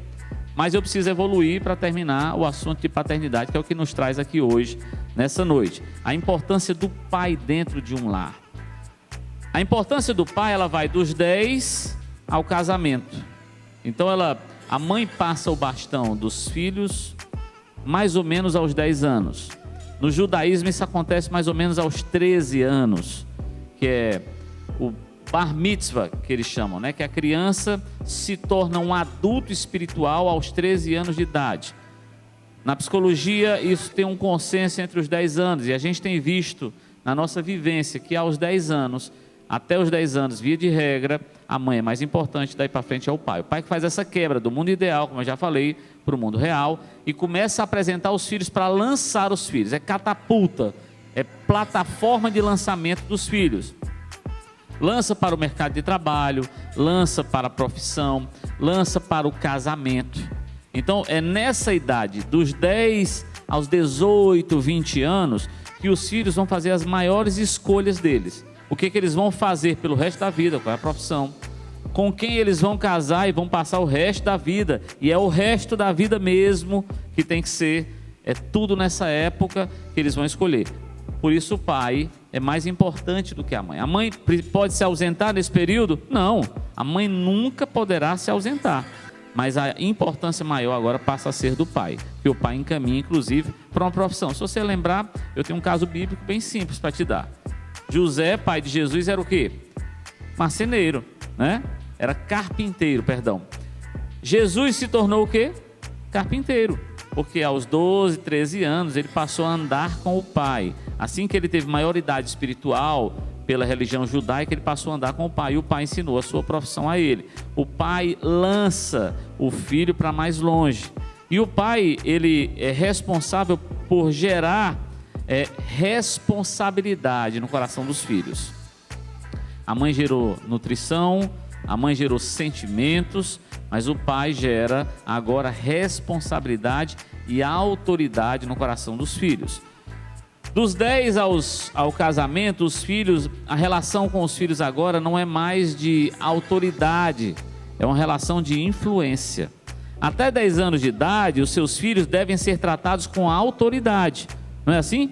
Mas eu preciso evoluir para terminar o assunto de paternidade, que é o que nos traz aqui hoje, nessa noite. A importância do pai dentro de um lar. A importância do pai, ela vai dos 10 ao casamento. Então a mãe passa o bastão dos filhos mais ou menos aos 10 anos. No judaísmo isso acontece mais ou menos aos 13 anos, que é o bar mitzvah, que eles chamam, né? Que a criança se torna um adulto espiritual aos 13 anos de idade. Na psicologia isso tem um consenso entre os 10 anos, e a gente tem visto na nossa vivência que aos 10 anos, até os 10 anos, via de regra, a mãe é mais importante, daí para frente é o pai. O pai que faz essa quebra do mundo ideal, como eu já falei, para o mundo real, e começa a apresentar os filhos para lançar os filhos. É catapulta, é plataforma de lançamento dos filhos. Lança para o mercado de trabalho, lança para a profissão, lança para o casamento. Então é nessa idade, dos 10 aos 18, 20 anos, que os filhos vão fazer as maiores escolhas deles. O que eles vão fazer pelo resto da vida, qual é a profissão, com quem eles vão casar e vão passar o resto da vida. E é o resto da vida mesmo que tem que ser, é tudo nessa época que eles vão escolher. Por isso o pai é mais importante do que a mãe. A mãe pode se ausentar nesse período? Não, a mãe nunca poderá se ausentar. Mas a importância maior agora passa a ser do pai, que o pai encaminha inclusive para uma profissão. Se você lembrar, eu tenho um caso bíblico bem simples para te dar. José, pai de Jesus, era o quê? Marceneiro, né? Era carpinteiro, perdão. Jesus se tornou o quê? Carpinteiro, porque aos 12, 13 anos ele passou a andar com o pai. Assim que ele teve maioridade espiritual pela religião judaica, ele passou a andar com o pai, e o pai ensinou a sua profissão a ele. O pai lança o filho para mais longe, e o pai, ele é responsável por gerar responsabilidade no coração dos filhos. A mãe gerou nutrição, a mãe gerou sentimentos, mas o pai gera agora responsabilidade e autoridade no coração dos filhos. Dos 10 ao casamento, os filhos, a relação com os filhos agora não é mais de autoridade, é uma relação de influência. Até 10 anos de idade, os seus filhos devem ser tratados com autoridade. Não é assim?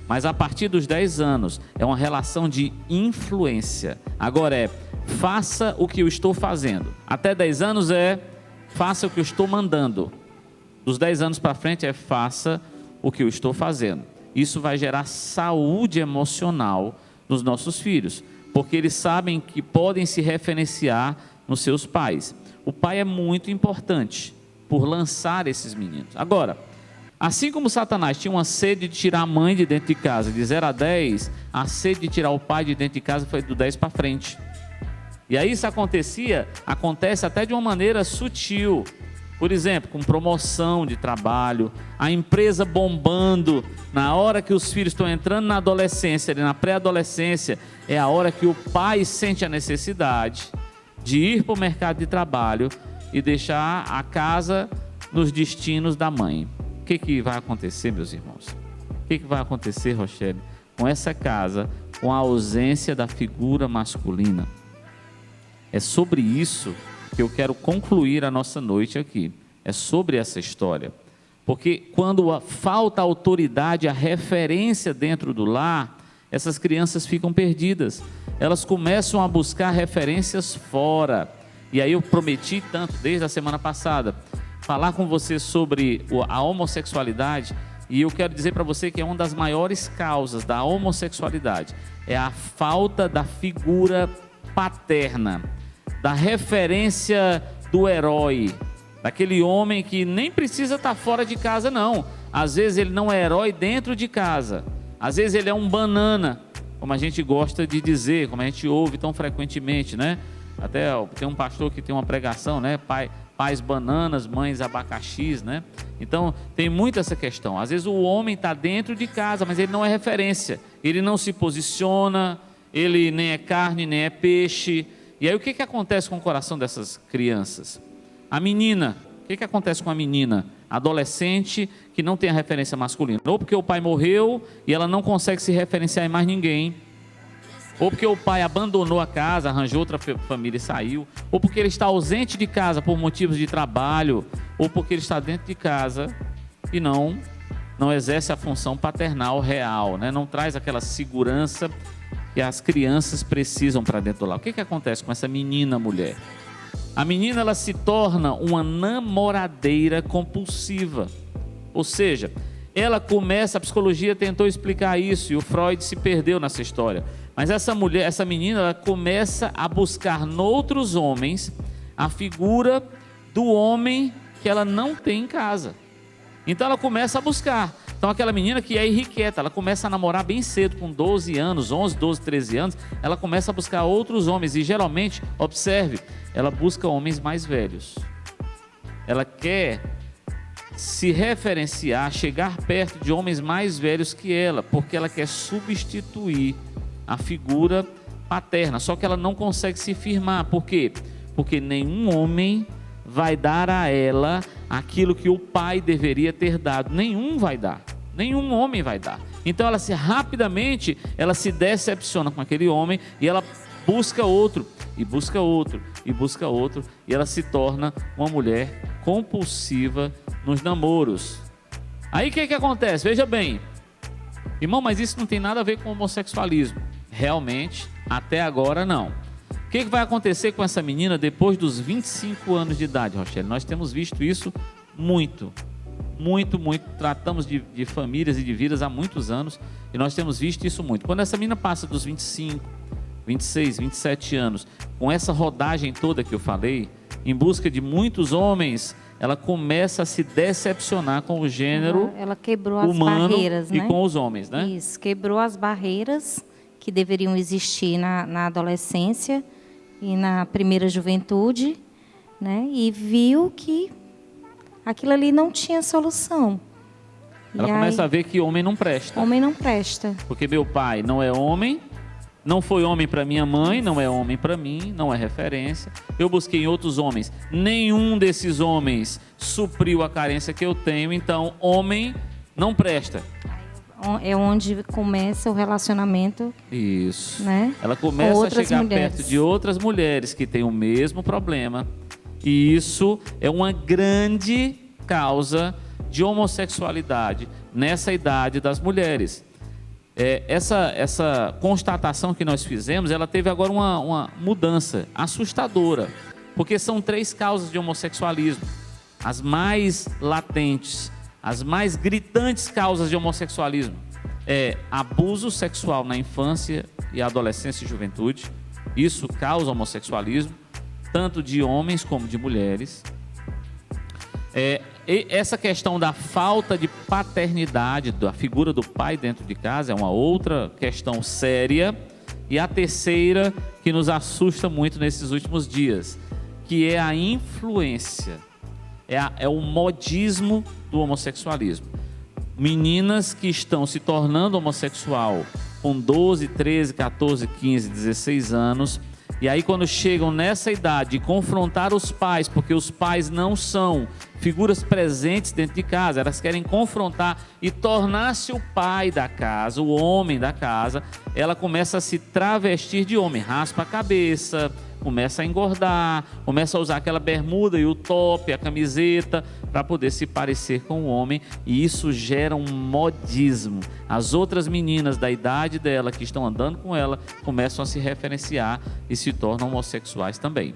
Mas a partir dos 10 anos é uma relação de influência. Agora faça o que eu estou fazendo. Até 10 anos faça o que eu estou mandando. Dos 10 anos para frente faça o que eu estou fazendo. Isso vai gerar saúde emocional nos nossos filhos, porque eles sabem que podem se referenciar nos seus pais. O pai é muito importante por lançar esses meninos. Agora, assim como Satanás tinha uma sede de tirar a mãe de dentro de casa, de 0 a 10, a sede de tirar o pai de dentro de casa foi do 10 para frente. E aí isso acontece até de uma maneira sutil. Por exemplo, com promoção de trabalho, a empresa bombando, na hora que os filhos estão entrando na adolescência, na pré-adolescência, é a hora que o pai sente a necessidade de ir para o mercado de trabalho e deixar a casa nos destinos da mãe. O que vai acontecer, meus irmãos? O que vai acontecer, Rochelle, com essa casa, com a ausência da figura masculina? É sobre isso que eu quero concluir a nossa noite aqui. É sobre essa história. Porque quando falta autoridade, a referência dentro do lar, essas crianças ficam perdidas. Elas começam a buscar referências fora. E aí eu prometi tanto, desde a semana passada, falar com você sobre a homossexualidade. E eu quero dizer para você que é uma das maiores causas da homossexualidade. É a falta da figura paterna, da referência do herói, daquele homem que nem precisa estar fora de casa, não. Às vezes ele não é herói dentro de casa. Às vezes ele é um banana, como a gente gosta de dizer, como a gente ouve tão frequentemente, né? Até tem um pastor que tem uma pregação, né? Pais bananas, mães abacaxis, né? Então tem muito essa questão. Às vezes o homem está dentro de casa, mas ele não é referência. Ele não se posiciona, ele nem é carne, nem é peixe. E aí o que acontece com o coração dessas crianças? A menina, o que acontece com a menina? Adolescente que não tem a referência masculina. Ou porque o pai morreu e ela não consegue se referenciar em mais ninguém. ou porque o pai abandonou a casa, arranjou outra família e saiu, ou porque ele está ausente de casa por motivos de trabalho, ou porque ele está dentro de casa e não exerce a função paternal real, né? Não traz aquela segurança que as crianças precisam para dentro do lar. O que acontece com essa menina mulher? A menina, ela se torna uma namoradeira compulsiva, ou seja, ela começa, a psicologia tentou explicar isso e o Freud se perdeu nessa história. Mas essa mulher, essa menina, ela começa a buscar noutros homens a figura do homem que ela não tem em casa. Então ela começa a buscar. Então aquela menina que é irrequieta, ela começa a namorar bem cedo, com 12 anos, 11, 12, 13 anos, ela começa a buscar outros homens e geralmente, observe, ela busca homens mais velhos. Ela quer se referenciar, chegar perto de homens mais velhos que ela, porque ela quer substituir a figura paterna, só que ela não consegue se firmar. Por quê? Porque nenhum homem vai dar a ela aquilo que o pai deveria ter dado. Nenhum vai dar, nenhum homem vai dar. Então ela rapidamente se decepciona com aquele homem e ela busca outro, e busca outro, e busca outro, e ela se torna uma mulher compulsiva nos namoros. Aí o que acontece? Veja bem, irmão, mas isso não tem nada a ver com homossexualismo. Realmente, até agora não. O que vai acontecer com essa menina depois dos 25 anos de idade, Rochelle? Nós temos visto isso muito. Tratamos de famílias e de vidas há muitos anos e nós temos visto isso muito. Quando essa menina passa dos 25, 26, 27 anos, com essa rodagem toda que eu falei, em busca de muitos homens, ela começa a se decepcionar com o gênero ela quebrou as humano barreiras, e né? com os homens, né? Isso, quebrou as barreiras que deveriam existir na adolescência e na primeira juventude, né? E viu que aquilo ali não tinha solução. Ela começa a ver que homem não presta. Homem não presta. Porque meu pai não é homem, não foi homem para minha mãe, não é homem para mim, não é referência. Eu busquei em outros homens, nenhum desses homens supriu a carência que eu tenho, então homem não presta. É onde começa o relacionamento. Isso. Né? Ela começa a chegar mulheres. perto de outras mulheres que têm o mesmo problema. E isso é uma grande causa de homossexualidade nessa idade das mulheres. Essa constatação que nós fizemos, ela teve agora uma mudança assustadora. Porque são 3 causas de homossexualismo. As mais latentes, as mais gritantes causas de homossexualismo é abuso sexual na infância e adolescência e juventude. Isso causa homossexualismo, tanto de homens como de mulheres. E essa questão da falta de paternidade, da figura do pai dentro de casa, é uma outra questão séria. E a terceira, que nos assusta muito nesses últimos dias, que é a influência, é o modismo do homossexualismo. Meninas que estão se tornando homossexual com 12, 13, 14, 15, 16 anos, e aí quando chegam nessa idade de confrontar os pais, porque os pais não são figuras presentes dentro de casa, elas querem confrontar e tornar-se o pai da casa, o homem da casa, ela começa a se travestir de homem, raspa a cabeça, começa a engordar, começa a usar aquela bermuda e o top, a camiseta, para poder se parecer com o homem, e isso gera um modismo. As outras meninas da idade dela, que estão andando com ela, começam a se referenciar e se tornam homossexuais também.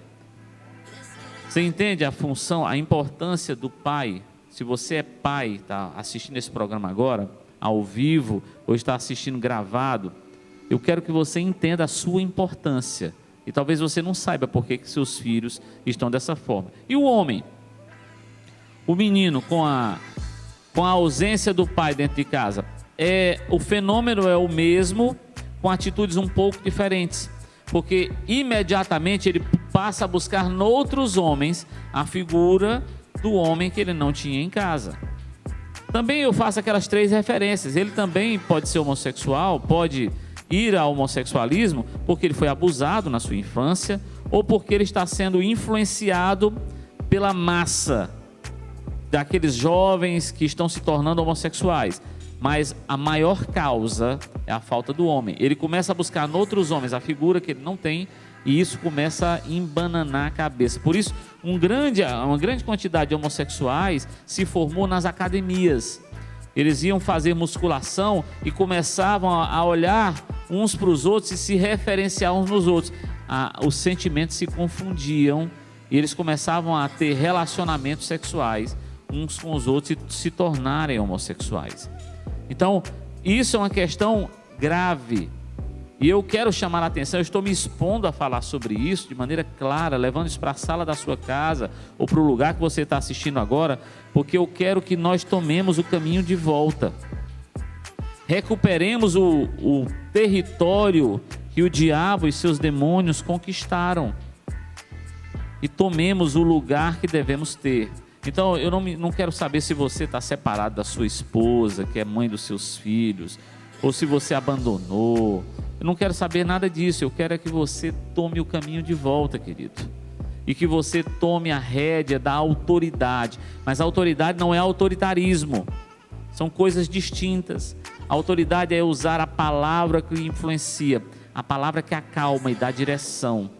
Você entende a função, a importância do pai? Se você é pai, está assistindo esse programa agora, ao vivo, ou está assistindo gravado, eu quero que você entenda a sua importância. E talvez você não saiba por que seus filhos estão dessa forma. E o homem? O menino com a ausência do pai dentro de casa, o fenômeno é o mesmo, com atitudes um pouco diferentes. Porque imediatamente ele passa a buscar noutros homens a figura do homem que ele não tinha em casa. Também eu faço aquelas 3 referências. Ele também pode ser homossexual, pode ir ao homossexualismo porque ele foi abusado na sua infância ou porque ele está sendo influenciado pela massa daqueles jovens que estão se tornando homossexuais. Mas a maior causa é a falta do homem. Ele começa a buscar noutros homens a figura que ele não tem, e isso começa a embananar a cabeça. Por isso, uma grande quantidade de homossexuais se formou nas academias. Eles iam fazer musculação e começavam a olhar uns para os outros e se referenciar uns nos outros. Os sentimentos se confundiam e eles começavam a ter relacionamentos sexuais uns com os outros e se tornarem homossexuais. Então, isso é uma questão grave. E eu quero chamar a atenção, eu estou me expondo a falar sobre isso de maneira clara, levando isso para a sala da sua casa ou para o lugar que você está assistindo agora, porque eu quero que nós tomemos o caminho de volta. Recuperemos o território que o diabo e seus demônios conquistaram. E tomemos o lugar que devemos ter. Então, eu não quero saber se você está separado da sua esposa, que é mãe dos seus filhos, ou se você abandonou. Eu não quero saber nada disso. Eu quero é que você tome o caminho de volta, querido. E que você tome a rédea da autoridade. Mas a autoridade não é autoritarismo. São coisas distintas. A autoridade é usar a palavra que influencia, a palavra que acalma e dá direção.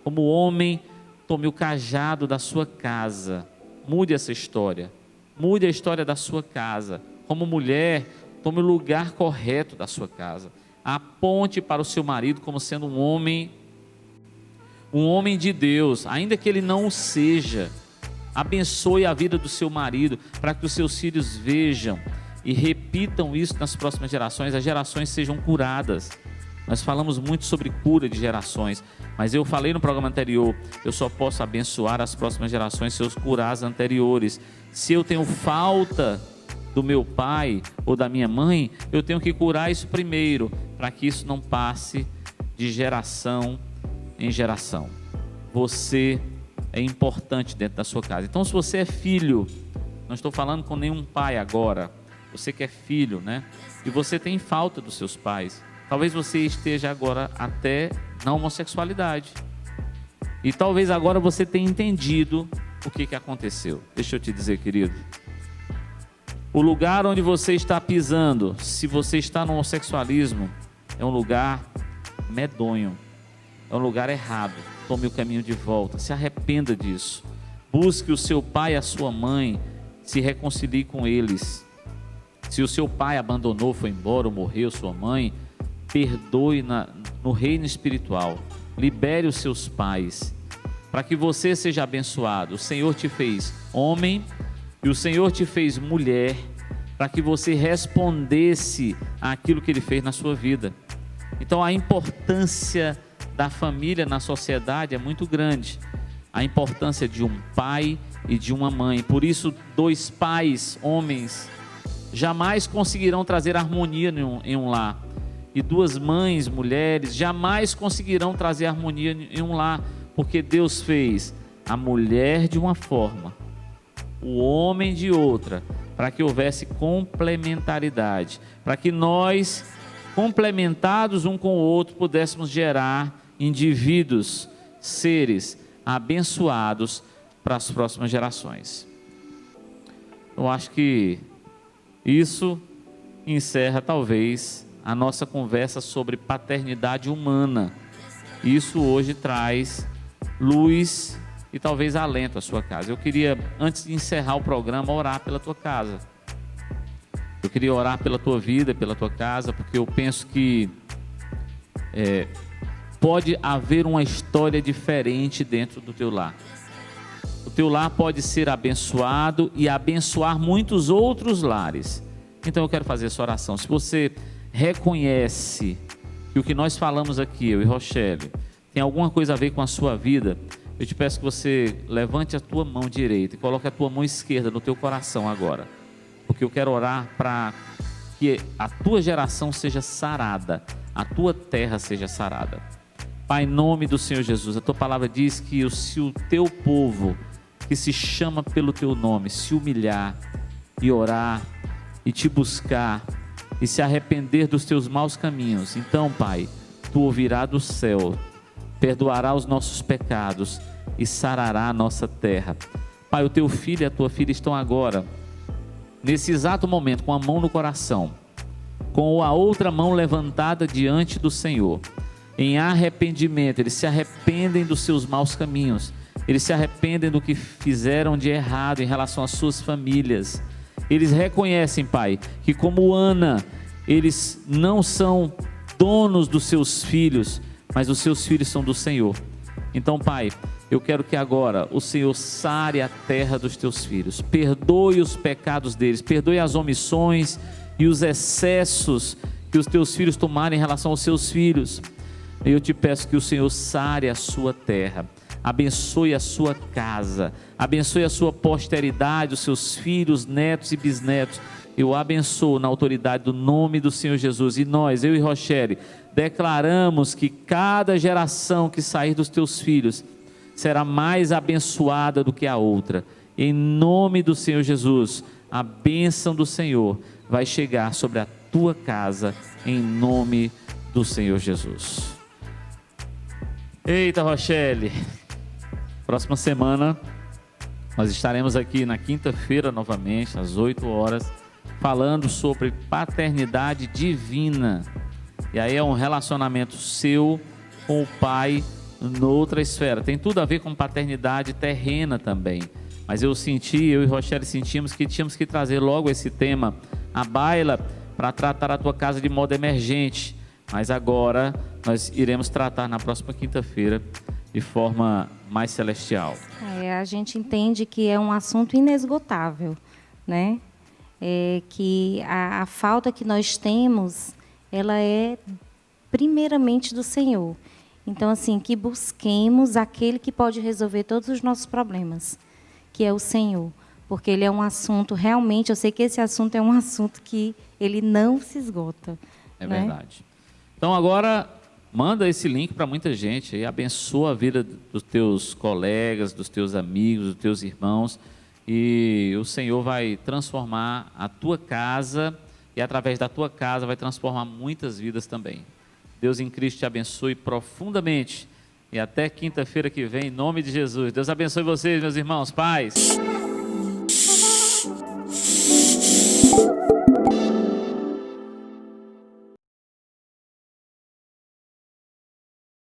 Como homem, tome o cajado da sua casa. Mude essa história. Mude a história da sua casa. Como mulher, tome o lugar correto da sua casa. Aponte para o seu marido como sendo um homem de Deus, ainda que ele não o seja. Abençoe a vida do seu marido, para que os seus filhos vejam e repitam isso nas próximas gerações, as gerações sejam curadas. Nós falamos muito sobre cura de gerações, mas eu falei no programa anterior, eu só posso abençoar as próximas gerações se eu curar as anteriores. Se eu tenho falta do meu pai ou da minha mãe, eu tenho que curar isso primeiro, para que isso não passe de geração em geração. Você é importante dentro da sua casa. Então, se você é filho, não estou falando com nenhum pai agora, você que é filho, né? E você tem falta dos seus pais. Talvez você esteja agora até na homossexualidade. E talvez agora você tenha entendido o que aconteceu. Deixa eu te dizer, querido. O lugar onde você está pisando, se você está no homossexualismo, é um lugar medonho. É um lugar errado. Tome o caminho de volta. Se arrependa disso. Busque o seu pai e a sua mãe. Se reconcilie com eles. Se o seu pai abandonou, foi embora ou morreu, sua mãe, perdoe no reino espiritual. Libere os seus pais, para que você seja abençoado. O Senhor te fez homem e o Senhor te fez mulher, para que você respondesse àquilo que Ele fez na sua vida. Então a importância da família na sociedade é muito grande. A importância de um pai e de uma mãe. Por isso, dois pais, homens, jamais conseguirão trazer harmonia em um lar. E duas mães, mulheres, jamais conseguirão trazer harmonia em um lar. Porque Deus fez a mulher de uma forma, o homem de outra, para que houvesse complementaridade. Para que nós, complementados um com o outro, pudéssemos gerar indivíduos, seres abençoados para as próximas gerações. Eu acho que isso encerra talvez a nossa conversa sobre paternidade humana. Isso hoje traz luz e talvez alento à sua casa. Eu queria, antes de encerrar o programa, orar pela tua casa. Eu queria orar pela tua vida, pela tua casa, porque eu penso que pode haver uma história diferente dentro do teu lar. O teu lar pode ser abençoado e abençoar muitos outros lares. Então eu quero fazer essa oração. Se você reconhece que o que nós falamos aqui, eu e Rochelle, tem alguma coisa a ver com a sua vida, eu te peço que você levante a tua mão direita e coloque a tua mão esquerda no teu coração agora. Porque eu quero orar para que a tua geração seja sarada, a tua terra seja sarada. Pai, em nome do Senhor Jesus, a tua palavra diz que se o teu povo, que se chama pelo teu nome, se humilhar e orar e te buscar e se arrepender dos teus maus caminhos, então, Pai, tu ouvirá do céu, perdoará os nossos pecados e sarará a nossa terra. Pai, o teu filho e a tua filha estão agora, nesse exato momento, com a mão no coração, com a outra mão levantada diante do Senhor, em arrependimento. Eles se arrependem dos seus maus caminhos, eles se arrependem do que fizeram de errado em relação às suas famílias. Eles reconhecem, Pai, que como Ana, eles não são donos dos seus filhos, mas os seus filhos são do Senhor. Então, Pai, eu quero que agora o Senhor sare a terra dos teus filhos, perdoe os pecados deles, perdoe as omissões e os excessos que os teus filhos tomaram em relação aos seus filhos. Eu te peço que o Senhor sare a sua terra, abençoe a sua casa, abençoe a sua posteridade, os seus filhos, netos e bisnetos. Eu abençoo na autoridade do nome do Senhor Jesus. E nós, eu e Rochelle, declaramos que cada geração que sair dos teus filhos será mais abençoada do que a outra. Em nome do Senhor Jesus, a bênção do Senhor vai chegar sobre a tua casa, em nome do Senhor Jesus. Eita, Rochelle, próxima semana nós estaremos aqui na quinta-feira novamente, às 8 horas, falando sobre paternidade divina. E aí é um relacionamento seu com o Pai noutra esfera. Tem tudo a ver com paternidade terrena também. Mas eu e Rochelle sentimos que tínhamos que trazer logo esse tema à baila para tratar a tua casa de modo emergente. Mas agora nós iremos tratar na próxima quinta-feira de forma mais celestial. A gente entende que é um assunto inesgotável, né? Que a falta que nós temos, ela é primeiramente do Senhor. Então, assim, que busquemos aquele que pode resolver todos os nossos problemas, que é o Senhor. Porque ele é um assunto, realmente, eu sei que esse assunto é um assunto que ele não se esgota. É verdade. Então, agora, manda esse link para muita gente e abençoa a vida dos teus colegas, dos teus amigos, dos teus irmãos. E o Senhor vai transformar a tua casa e através da tua casa vai transformar muitas vidas também. Deus em Cristo te abençoe profundamente e até quinta-feira que vem, em nome de Jesus. Deus abençoe vocês, meus irmãos, paz.